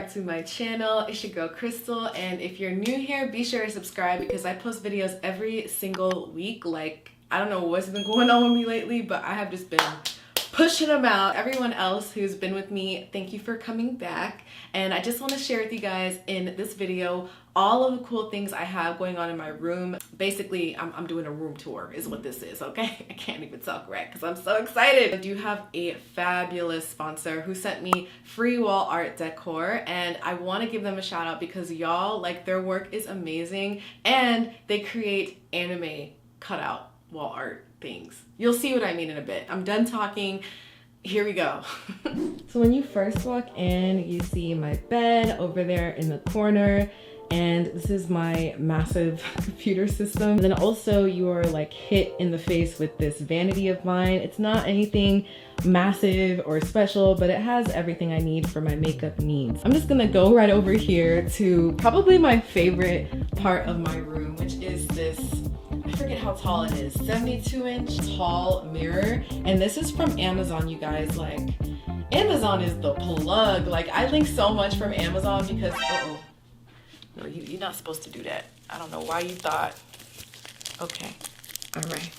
back to my channel. It's your girl Crystal, and if you're new here, be sure to subscribe because I post videos every single week. Like, I don't know what's been going on with me lately, but I have just been pushing them out. Everyone else who's been with me, thank you for coming back. And I just want to share with you guys in this video all of the cool things I have going on in my room. Basically, I'm doing a room tour is what this is, okay? I can't even talk right because I'm so excited. I do have a fabulous sponsor who sent me free wall art decor, and I want to give them a shout out because y'all, like, their work is amazing and they create anime cutout wall art things. You'll see what I mean in a bit. I'm done talking. Here we go. So when you first walk in, you see my bed over there in the corner, and this is my massive computer system. And then also you are like hit in the face with this vanity of mine. It's not anything massive or special, but it has everything I need for my makeup needs. I'm just gonna go right over here to probably my favorite part of my room, which is this, I forget how tall it is, 72-inch tall mirror. And this is from Amazon, you guys. Like, Amazon is the plug. Like, I link so much from Amazon because, uh-oh. No, you're not supposed to do that. I don't know why you thought. Okay, all right.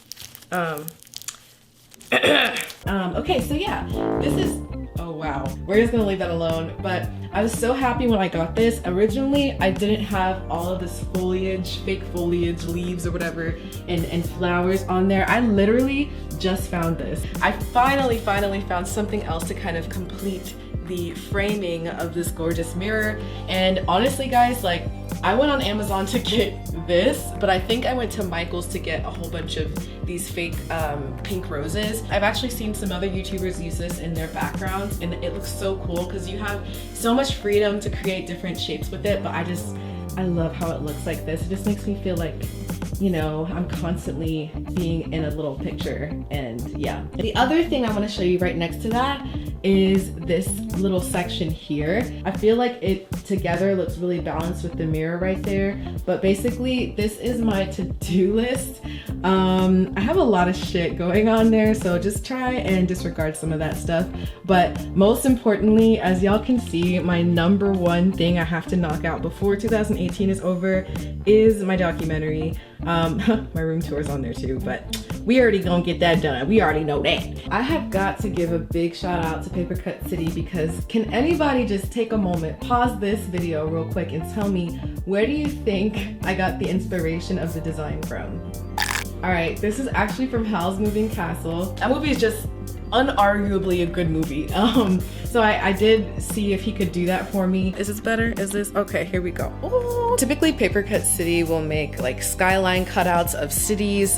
Okay, so yeah, this is, oh wow, we're just gonna leave that alone. But I was so happy when I got this. Originally, I didn't have all of this foliage, fake foliage, leaves or whatever, and flowers on there. I literally just found this. I finally found something else to kind of complete the framing of this gorgeous mirror. And honestly guys, like, I went on Amazon to get this, but I think I went to Michael's to get a whole bunch of these fake pink roses. I've actually seen some other YouTubers use this in their backgrounds, and it looks so cool because you have so much freedom to create different shapes with it. But I love how it looks like this. It just makes me feel like, you know, I'm constantly being in a little picture. And yeah, the other thing I want to show you right next to that is this little section here. I feel like it together looks really balanced with the mirror right there. But basically, this is my to-do list. I have a lot of shit going on there, so just try and disregard some of that stuff. But most importantly, as y'all can see, my number one thing I have to knock out before 2018 is over is my documentary. My room tour is on there too, but we already gonna get that done. We already know that. I have got to give a big shout out to Paper Cut City because can anybody just take a moment, pause this video real quick and tell me, where do you think I got the inspiration of the design from? All right, this is actually from Howl's Moving Castle. That movie is just unarguably a good movie. So I did see if he could do that for me. Is this better? Is this? Okay, here we go. Ooh. Typically Paper Cut City will make like skyline cutouts of cities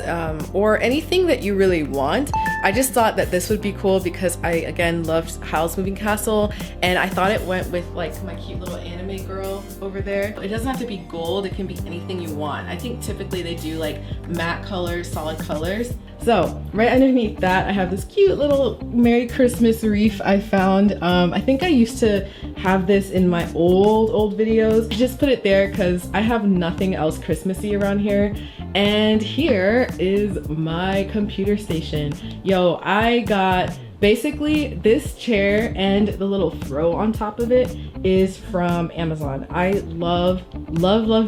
or anything that you really want. I just thought that this would be cool because I, again, loved Howl's Moving Castle, and I thought it went with like my cute little anime girl over there. It doesn't have to be gold, it can be anything you want. I think typically they do like matte colors, solid colors. So right underneath that, I have this cute little Merry Christmas wreath I found. I think I used to have this in my old videos. I just put it there because I have nothing else Christmassy around here. And here is my computer station. Yo, I got basically this chair, and the little throw on top of it is from Amazon. I love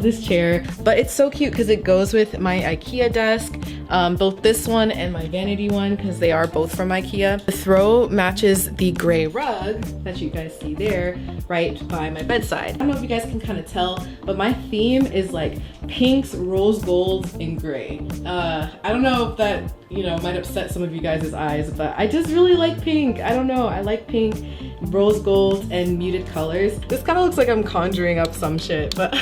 this chair, but it's so cute because it goes with my IKEA desk, both this one and my vanity one, because they are both from IKEA. The throw matches the gray rug that you guys see there right by my bedside. I don't know if you guys can kind of tell, but my theme is like pinks, rose golds, and gray. I don't know if that, you know, might upset some of you guys' eyes, but I just really like pink. I don't know, I like pink, rose gold, and muted colors. This kind of looks like I'm conjuring up some shit, but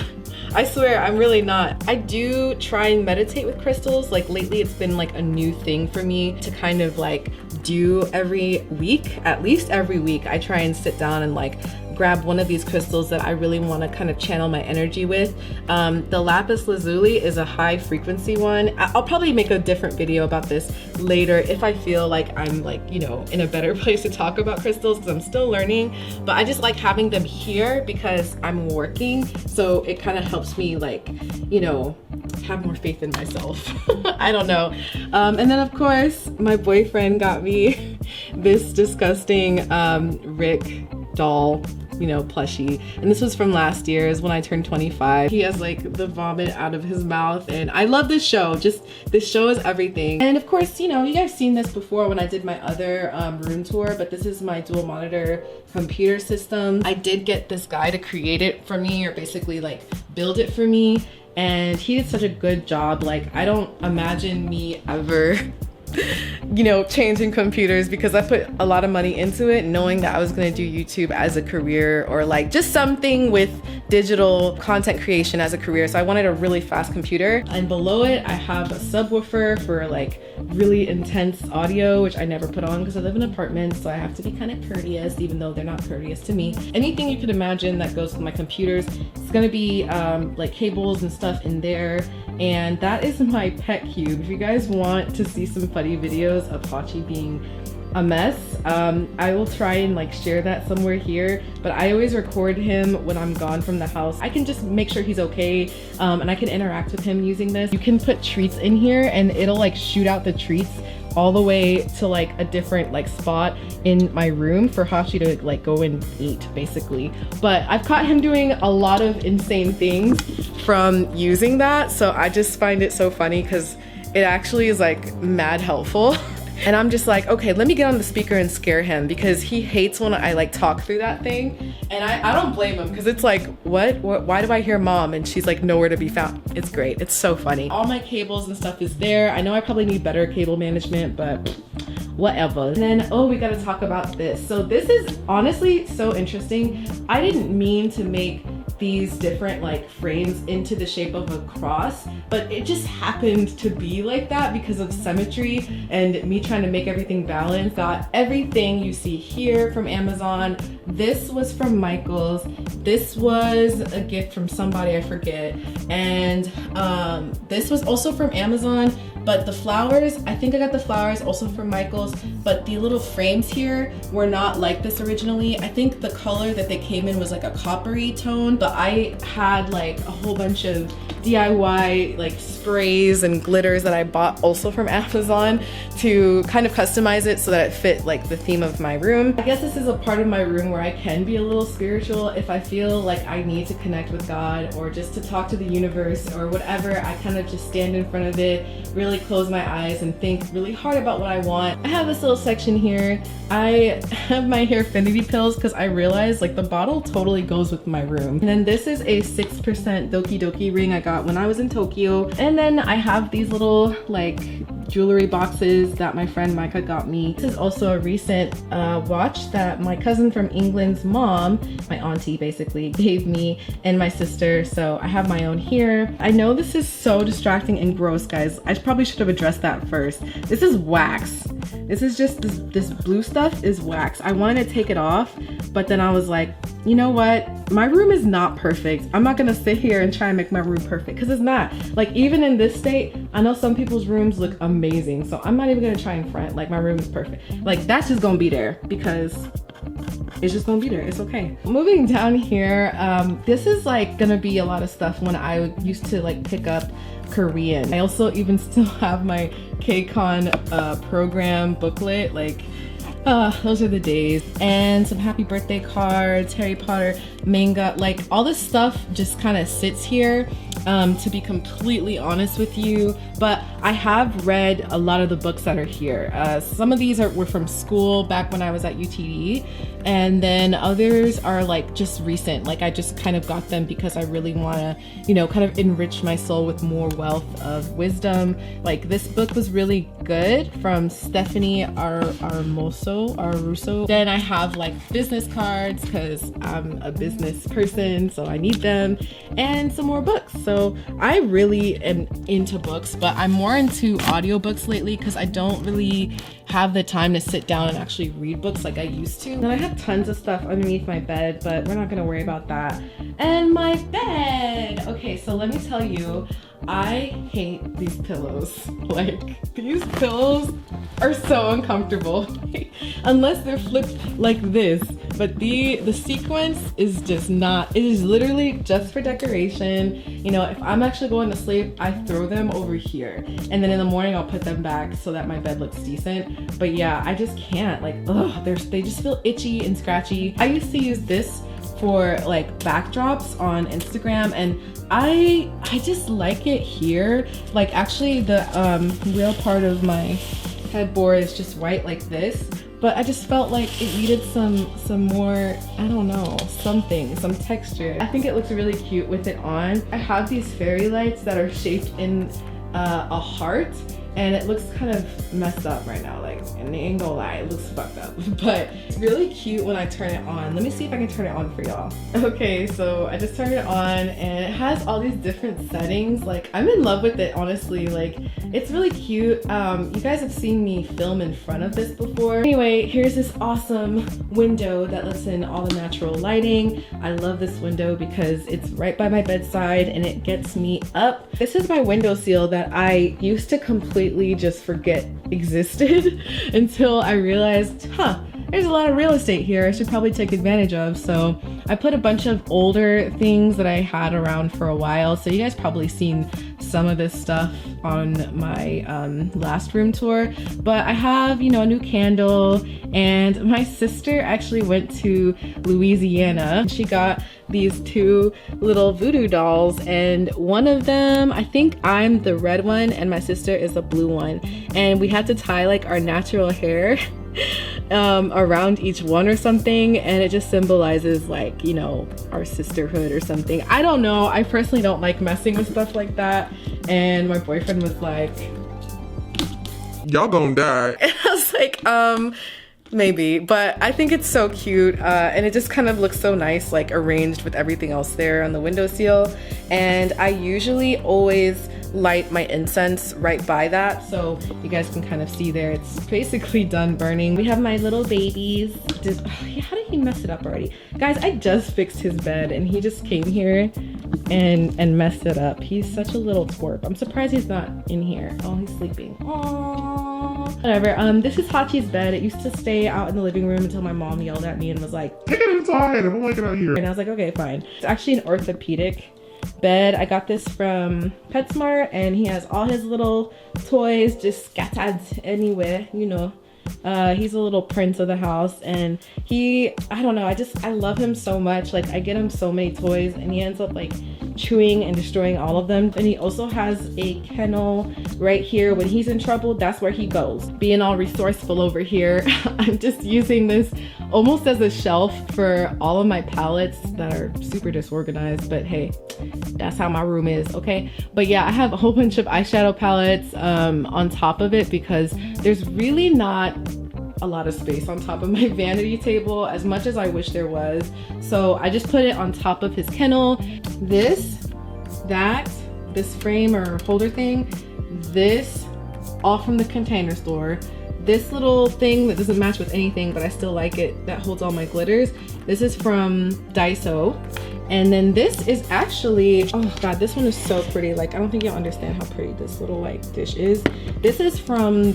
I swear I'm really not. I do try and meditate with crystals. Like lately it's been like a new thing for me to kind of like do every week. At least every week I try and sit down and like grab one of these crystals that I really want to kind of channel my energy with. The lapis lazuli is a high frequency one. I'll probably make a different video about this later if I feel like I'm like, you know, in a better place to talk about crystals because I'm still learning. But I just like having them here because I'm working, so it kind of helps me like, you know, have more faith in myself. I don't know. And then of course my boyfriend got me this disgusting Rick doll you know, plushie. And this was from last year, is when I turned 25. He has like the vomit out of his mouth, and I love this show. Just, this show is everything. And of course, you know, you guys seen this before when I did my other room tour, but this is my dual monitor computer system. I did get this guy to create it for me, or basically like build it for me. And he did such a good job. Like, I don't imagine me ever you know, changing computers, because I put a lot of money into it knowing that I was gonna do YouTube as a career, or like just something with digital content creation as a career. So I wanted a really fast computer. And below it, I have a subwoofer for like really intense audio, which I never put on because I live in an apartment, so I have to be kind of courteous, even though they're not courteous to me. Anything you could imagine that goes with my computers, it's gonna be like cables and stuff in there. And that is my pet cube. If you guys want to see some funny videos of Hachi being a mess, I will try and like share that somewhere here, but I always record him when I'm gone from the house. I can just make sure he's okay, and I can interact with him using this. You can put treats in here and it'll like shoot out the treats all the way to like a different like spot in my room for Hachi to like go and eat, basically. But I've caught him doing a lot of insane things from using that, so I just find it so funny because it actually is like mad helpful. And I'm just like, okay, let me get on the speaker and scare him, because he hates when I like talk through that thing. And I don't blame him, because it's like, what, why do I hear mom? And she's like nowhere to be found. It's great, it's so funny. All my cables and stuff is there. I know I probably need better cable management, but whatever. And then, oh, we gotta talk about this. So this is honestly so interesting. I didn't mean to make these different like frames into the shape of a cross, but it just happened to be like that because of symmetry and me trying to make everything balanced. Got everything you see here from Amazon. This was from Michael's. This was a gift from somebody, I forget. And this was also from Amazon, but the flowers, I think I got the flowers also from Michael's, but the little frames here were not like this originally. I think the color that they came in was like a coppery tone, but I had like a whole bunch of DIY like sprays and glitters that I bought also from Amazon to kind of customize it so that it fit like the theme of my room. I guess this is a part of my room where I can be a little spiritual if I feel like I need to connect with God or just to talk to the universe or whatever. I kind of just stand in front of it, really close my eyes and think really hard about what I want. I have this little section here. I have my Hairfinity pills because I realized like the bottle totally goes with my room. And then this is a 6% Doki Doki ring I got when I was in Tokyo. And then I have these little like jewelry boxes that my friend Micah got me. This is also a recent watch that my cousin from England's mom, my auntie basically, gave me and my sister. So I have my own here. I know this is so distracting and gross, guys. I probably should have addressed that first. This is wax. This is just, this blue stuff is wax. I wanted to take it off, but then I was like, you know what? My room is not perfect. I'm not gonna sit here and try and make my room perfect because it's not. Like even in this state, I know some people's rooms look amazing. So I'm not even gonna try and front like my room is perfect. Like that's just gonna be there because it's just gonna be there. It's okay. Moving down here, this is like gonna be a lot of stuff when I used to like pick up Korean. I also even still have my KCON program booklet. Like those are the days. And some happy birthday cards, Harry Potter, manga, like all this stuff just kind of sits here, to be completely honest with you. But I have read a lot of the books that are here. Some of these were from school back when I was at UTD, and then others are like just recent. Like I just kind of got them because I really want to, you know, kind of enrich my soul with more wealth of wisdom. Like this book was really good from Stephanie Arusso. Then I have like business cards because I'm a business person, so I need them, and some more books. So I really am into books, but I'm more into audiobooks lately because I don't really have the time to sit down and actually read books like I used to. And I have tons of stuff underneath my bed, but we're not gonna worry about that. And my bed. Okay, so let me tell you, I hate these pillows. Like these pillows are so uncomfortable unless they're flipped like this. But the sequence is just not, it is literally just for decoration. You know, if I'm actually going to sleep, I throw them over here. And then in the morning, I'll put them back so that my bed looks decent. But yeah, I just can't, like, ugh, they just feel itchy and scratchy. I used to use this for like backdrops on Instagram, and I just like it here. Like actually the real part of my headboard is just white like this, but I just felt like it needed some more, I don't know, some texture. I think it looks really cute with it on. I have these fairy lights that are shaped in a heart, and it looks kind of messed up right now, like, and I ain't gonna lie, it looks fucked up, but it's really cute when I turn it on. Let me see if I can turn it on for y'all. Okay, so I just turned it on and it has all these different settings. Like, I'm in love with it, honestly. Like, it's really cute. You guys have seen me film in front of this before. Anyway, here's this awesome window that lets in all the natural lighting. I love this window because it's right by my bedside and it gets me up. This is my window seal that I used to completely just forget existed until I realized, there's a lot of real estate here I should probably take advantage of. So I put a bunch of older things that I had around for a while. So you guys probably seen some of this stuff on my last room tour, but I have, you know, a new candle, and my sister actually went to Louisiana. She got these two little voodoo dolls, and one of them, I think I'm the red one and my sister is the blue one, and we had to tie like our natural hair around each one or something, and it just symbolizes, like, you know, our sisterhood or something. I don't know, I personally don't like messing with stuff like that, and my boyfriend was like, y'all gonna die. And I was like, maybe, but I think it's so cute, and it just kind of looks so nice, like arranged with everything else there on the windowsill. And I usually always light my incense right by that, so you guys can kind of see there, it's basically done burning. We have my little babies. How did he mess it up already? Guys, I just fixed his bed and he just came here and messed it up. He's such a little twerp. I'm surprised he's not in here. Oh, he's sleeping. Aww. Whatever. This is Hachi's bed. It used to stay out in the living room until my mom yelled at me and was like, take it inside, I don't like it out here. And I was like, okay, fine. It's actually an orthopedic bed. I got this from PetSmart, and he has all his little toys just scattered anywhere, you know. He's a little prince of the house, and I don't know, I love him so much. Like, I get him so many toys and he ends up like chewing and destroying all of them. And he also has a kennel right here. When he's in trouble, that's where he goes. Being all resourceful over here, I'm just using this almost as a shelf for all of my palettes that are super disorganized, but hey, that's how my room is, okay? But yeah, I have a whole bunch of eyeshadow palettes on top of it because there's really not a lot of space on top of my vanity table as much as I wish there was. So I just put it on top of his kennel. This frame or holder thing, this all from the Container Store. This little thing that doesn't match with anything, but I still like it, that holds all my glitters. This is from Daiso. And then this is actually, oh God, this one is so pretty. Like, I don't think you'll understand how pretty this little like dish is. This is from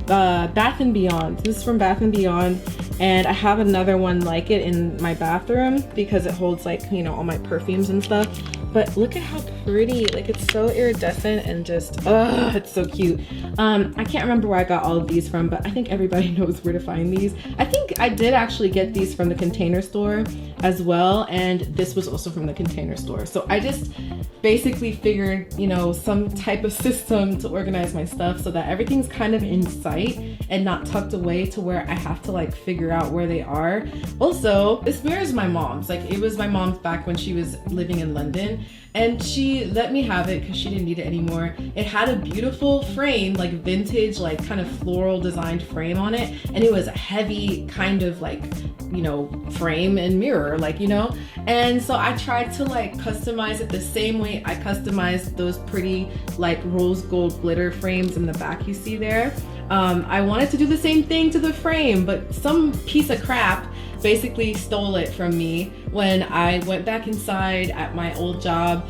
Bath and Beyond. This is from Bath and Beyond, and I have another one like it in my bathroom because it holds, like, you know, all my perfumes and stuff. But look at how pretty, like, it's so iridescent and just, it's so cute. I can't remember where I got all of these from, but I think everybody knows where to find these. I think I did actually get these from the Container Store as well, and this was also from the Container Store. So I just basically figured, you know, some type of system to organize my stuff so that everything's kind of in sight and not tucked away to where I have to like figure out where they are. Also, this mirror is my mom's. Like, it was my mom's back when she was living in London, and she let me have it because she didn't need it anymore. It had a beautiful frame, like vintage, like kind of floral designed frame on it, and it was a heavy kind of like, you know, frame and mirror, like, you know. And so I tried to like customize it the same way I customized those pretty like rose gold glitter frames in the back you see there. I wanted to do the same thing to the frame, but some piece of crap basically stole it from me when I went back inside at my old job,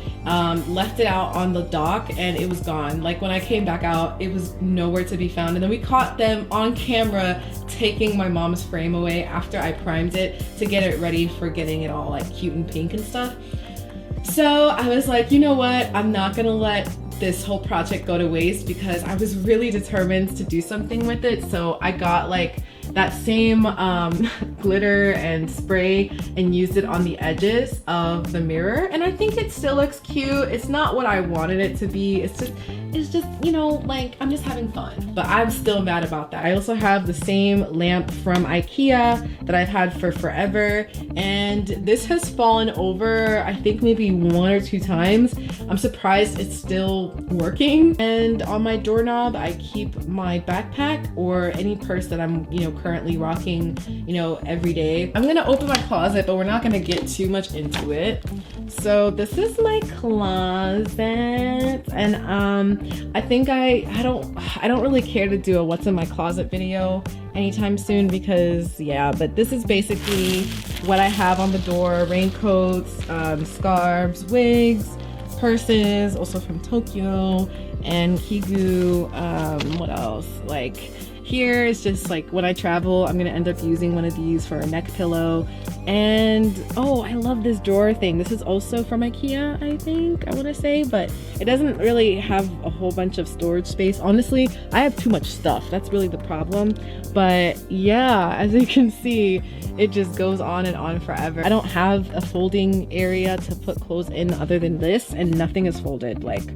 left it out on the dock, and it was gone. Like, when I came back out, it was nowhere to be found. And then we caught them on camera taking my mom's frame away after I primed it to get it ready for getting it all like cute and pink and stuff. So I was like, you know what? I'm not gonna let this whole project go to waste because I was really determined to do something with it. So I got like that same glitter and spray and used it on the edges of the mirror, and I think it still looks cute. It's not what I wanted it to be. It's just, you know, like, I'm just having fun. But I'm still mad about that. I also have the same lamp from IKEA that I've had for forever, and this has fallen over, I think maybe 1 or 2 times. I'm surprised it's still working. And on my doorknob, I keep my backpack or any purse that I'm, you know, currently rocking, you know, every day. I'm gonna open my closet, but we're not gonna get too much into it. So this is my closet, and I think I don't really care to do a what's in my closet video anytime soon, because yeah, but this is basically what I have on the door: raincoats, scarves, wigs, purses, also from Tokyo and Kigu. What else? Like, here is just like, when I travel, I'm gonna end up using one of these for a neck pillow. And oh, I love this drawer thing. This is also from IKEA, I think, I want to say, but it doesn't really have a whole bunch of storage space. Honestly, I have too much stuff. That's really the problem. But yeah, as you can see, it just goes on and on forever. I don't have a folding area to put clothes in other than this, and nothing is folded. Like,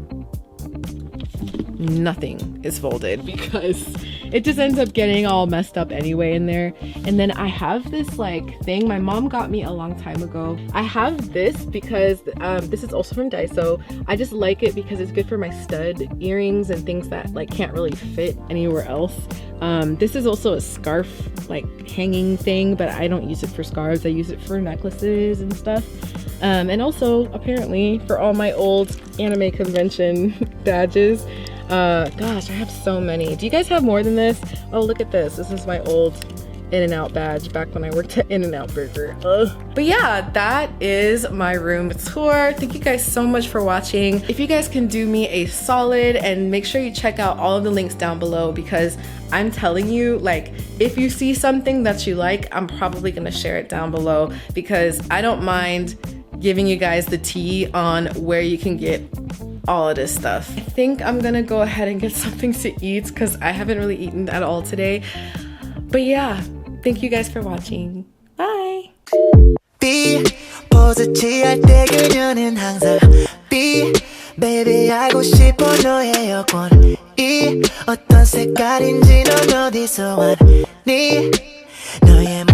nothing is folded because it just ends up getting all messed up anyway in there. And then I have this like thing my mom got me a long time ago. I have this because this is also from Daiso. I just like it because it's good for my stud earrings and things that like can't really fit anywhere else. This is also a scarf like hanging thing, but I don't use it for scarves. I use it for necklaces and stuff. And also apparently for all my old anime convention badges. Gosh, I have so many. Do you guys have more than this? Oh, look at this. This is my old In-N-Out badge back when I worked at In-N-Out Burger. Ugh. But yeah, that is my room tour. Thank you guys so much for watching. If you guys can do me a solid and make sure you check out all of the links down below, because I'm telling you, like, if you see something that you like, I'm probably gonna share it down below, because I don't mind giving you guys the tea on where you can get all of this stuff. I think I'm gonna go ahead and get something to eat because I haven't really eaten at all today. But yeah, thank you guys for watching. Bye. 포즈 취할 때 그녀는 항상 baby 알고 싶어 너의 여권이 어떤 색깔인지 넌 어디서 왔니 너의